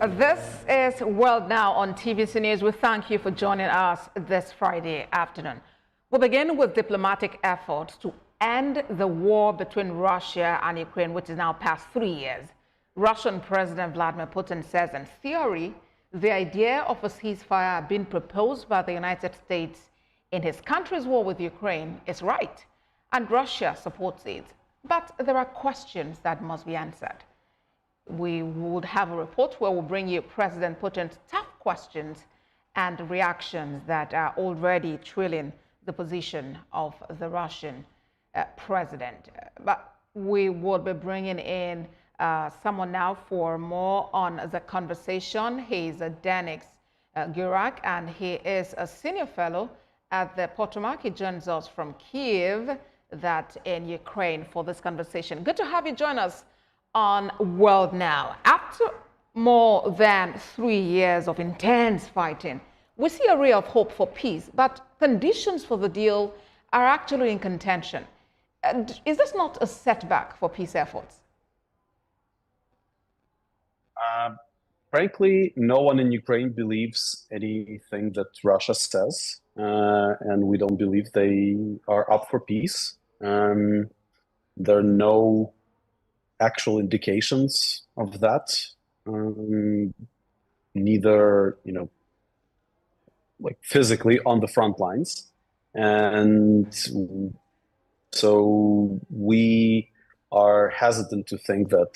This is World Now on TVC News. We thank you for joining us this Friday afternoon. We'll begin with diplomatic efforts to end the war between Russia and Ukraine, which is now past 3 years. Russian President Vladimir Putin says, in theory, the idea of a ceasefire being proposed by the United States in his country's war with Ukraine is right, and Russia supports it. But there are questions that must be answered. We would have a report where we'll bring you President Putin's tough questions and reactions that are already trilling the position of the Russian president. But we will be bringing in someone now for more on the conversation. He's Denis Gurak, and he is a senior fellow at the Potomac. He joins us from Kyiv, that in Ukraine, for this conversation. Good to have you join us on World Now. After more than 3 years of intense fighting, we see a ray of hope for peace, but conditions for the deal are actually in contention. Is this not a setback for peace efforts? Frankly, no one in Ukraine believes anything that Russia says, and we don't believe they are up for peace. There are no actual indications of that. Neither, like physically on the front lines. And so we are hesitant to think that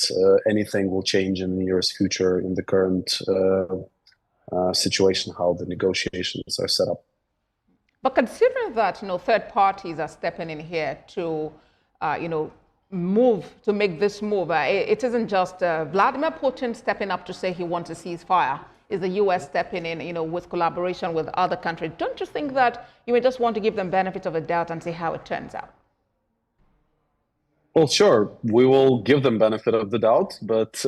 anything will change in the nearest future in the current situation, how the negotiations are set up. But considering that, third parties are stepping in here to, make this move, it isn't just Vladimir Putin stepping up to say he wants a ceasefire. Is the U.S. stepping in, with collaboration with other countries? Don't you think that you may just want to give them benefit of a doubt and see how it turns out? Well, sure, we will give them benefit of the doubt, but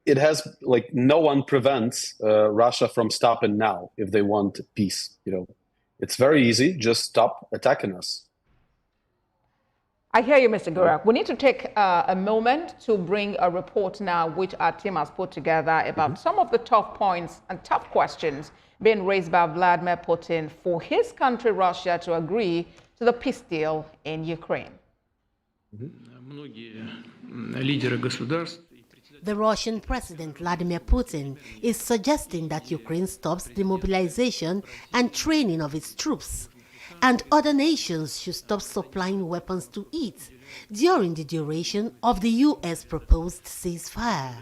it has, no one prevents Russia from stopping now if they want peace. It's very easy, just stop attacking us. I hear you, Mr. Gurak. We need to take a moment to bring a report now, which our team has put together about some of the tough points and tough questions being raised by Vladimir Putin for his country, Russia, to agree to the peace deal in Ukraine. The Russian President Vladimir Putin is suggesting that Ukraine stops the mobilization and training of its troops, and other nations should stop supplying weapons to it during the duration of the U.S. proposed ceasefire.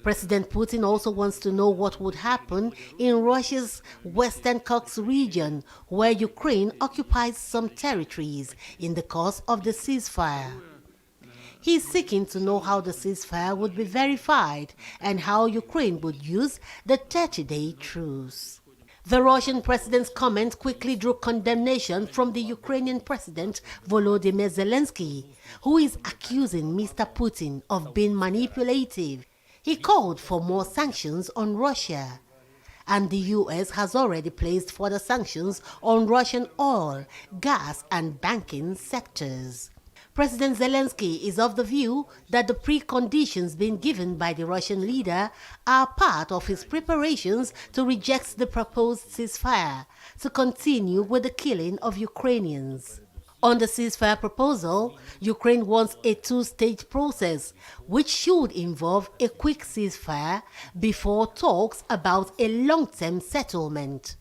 President Putin also wants to know what would happen in Russia's Western Caucasus region, where Ukraine occupies some territories in the course of the ceasefire. He is seeking to know how the ceasefire would be verified and how Ukraine would use the 30-day truce. The Russian president's comment quickly drew condemnation from the Ukrainian President Volodymyr Zelenskyy, who is accusing Mr. Putin of being manipulative. He called for more sanctions on Russia, and the U.S. has already placed further sanctions on Russian oil, gas, and banking sectors. President Zelenskyy is of the view that the preconditions being given by the Russian leader are part of his preparations to reject the proposed ceasefire, to continue with the killing of Ukrainians. On the ceasefire proposal, Ukraine wants a two-stage process, which should involve a quick ceasefire before talks about a long-term settlement.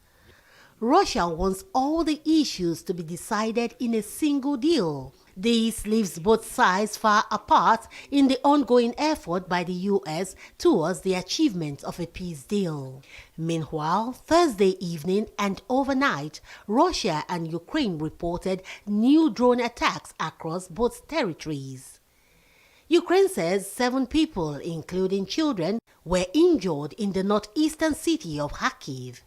Russia wants all the issues to be decided in a single deal. This leaves both sides far apart in the ongoing effort by the U.S. towards the achievement of a peace deal. Meanwhile, Thursday evening and overnight, Russia and Ukraine reported new drone attacks across both territories. Ukraine says 7 people, including children, were injured in the northeastern city of Kharkiv.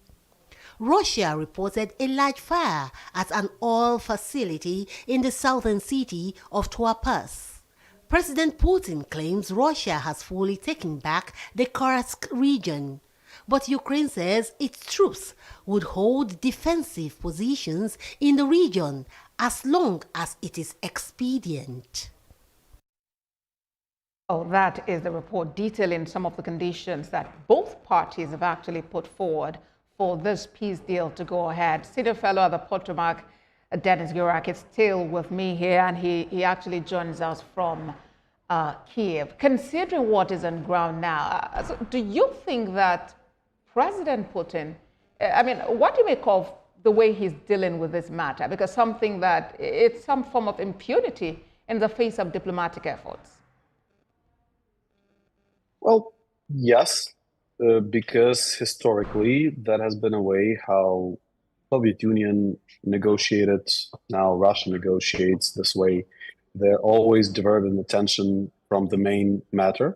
Russia reported a large fire at an oil facility in the southern city of Tuapse. President Putin claims Russia has fully taken back the Kursk region, but Ukraine says its troops would hold defensive positions in the region as long as it is expedient. Oh, that is the report detailing some of the conditions that both parties have actually put forward for this peace deal to go ahead. Senior fellow at the Potomac, Dennis Gurak, is still with me here, and he actually joins us from Kiev. Considering what is on ground now, so do you think that President Putin, I mean, what do you make of the way he's dealing with this matter? Because something that it's some form of impunity in the face of diplomatic efforts. Well, yes, because historically that has been a way how Soviet Union negotiated. Now Russia negotiates this way. They're always diverting attention from the main matter,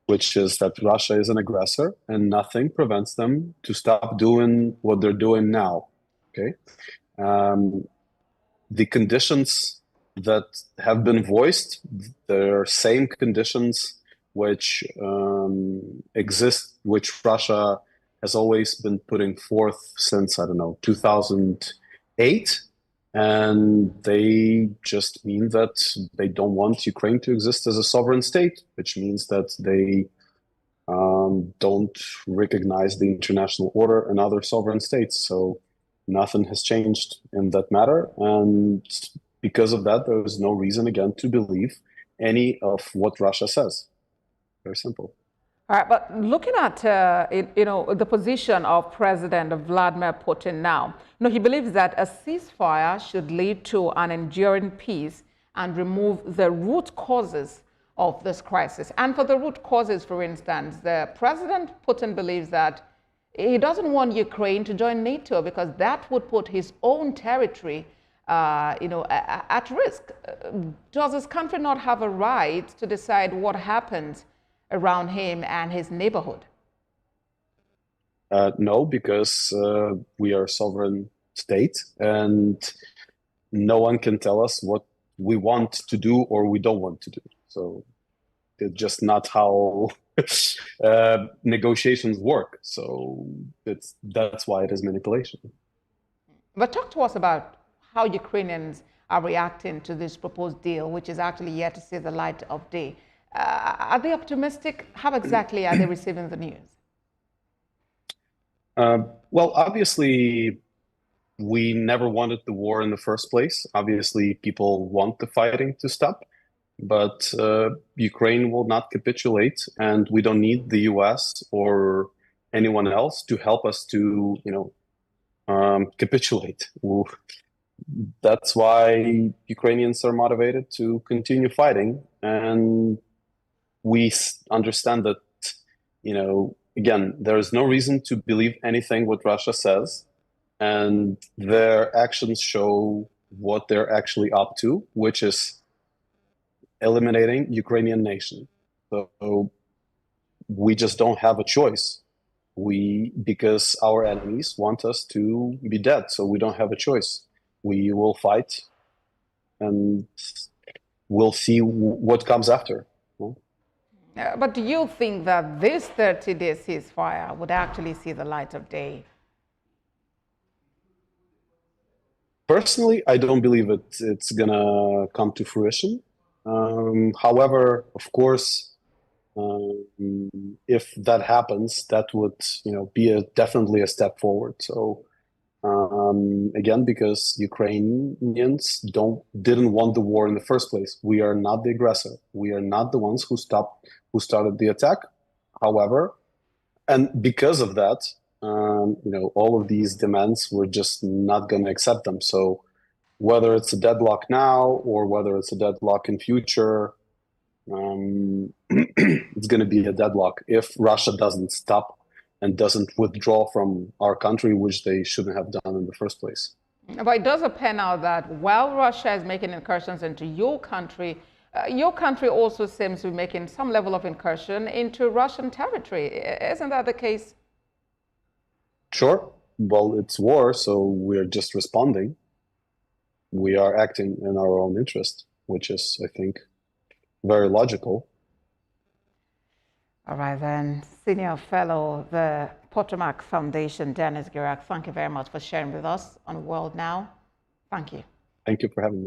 which is that Russia is an aggressor, and nothing prevents them to stop doing what they're doing now. Okay, the conditions that have been voiced, they're same conditions which exist, which Russia has always been putting forth since, I don't know, 2008. And they just mean that they don't want Ukraine to exist as a sovereign state, which means that they don't recognize the international order and other sovereign states. So nothing has changed in that matter. And because of that, there is no reason, again, to believe any of what Russia says. Very simple. All right, but looking at the position of President Vladimir Putin now, he believes that a ceasefire should lead to an enduring peace and remove the root causes of this crisis. And for the root causes, for instance, the President Putin believes that he doesn't want Ukraine to join NATO because that would put his own territory, at risk. Does this country not have a right to decide what happens around him and his neighborhood? No, because we are a sovereign state, and no one can tell us what we want to do or we don't want to do. So it's just not how negotiations work. So that's why it is manipulation. But talk to us about how Ukrainians are reacting to this proposed deal, which is actually yet to see the light of day. Are they optimistic? How exactly are they receiving the news? Well, obviously, we never wanted the war in the first place. Obviously, people want the fighting to stop, but Ukraine will not capitulate, and we don't need the U.S. or anyone else to help us to, capitulate. That's why Ukrainians are motivated to continue fighting, and we understand that, again, there is no reason to believe anything what Russia says, and their actions show what they're actually up to, which is eliminating Ukrainian nation. So we just don't have a choice. Because our enemies want us to be dead, so we don't have a choice. We will fight, and we'll see what comes after. But do you think that this 30-day ceasefire would actually see the light of day? Personally, I don't believe it's gonna come to fruition. However, of course, if that happens, that would be definitely a step forward. So again, because Ukrainians didn't want the war in the first place. We are not the aggressor. We are not the ones who started the attack. However, and because of that, all of these demands, we're just not going to accept them. So whether it's a deadlock now or whether it's a deadlock in future, it's going to be a deadlock if Russia doesn't stop and doesn't withdraw from our country, which they shouldn't have done in the first place. But it does appear now that while Russia is making incursions into your country also seems to be making some level of incursion into Russian territory. Isn't that the case? Sure. Well, it's war, so we're just responding. We are acting in our own interest, which is, I think, very logical. All right, then. Senior Fellow, the Potomac Foundation, Dennis Gurak, thank you very much for sharing with us on World Now. Thank you. Thank you for having me.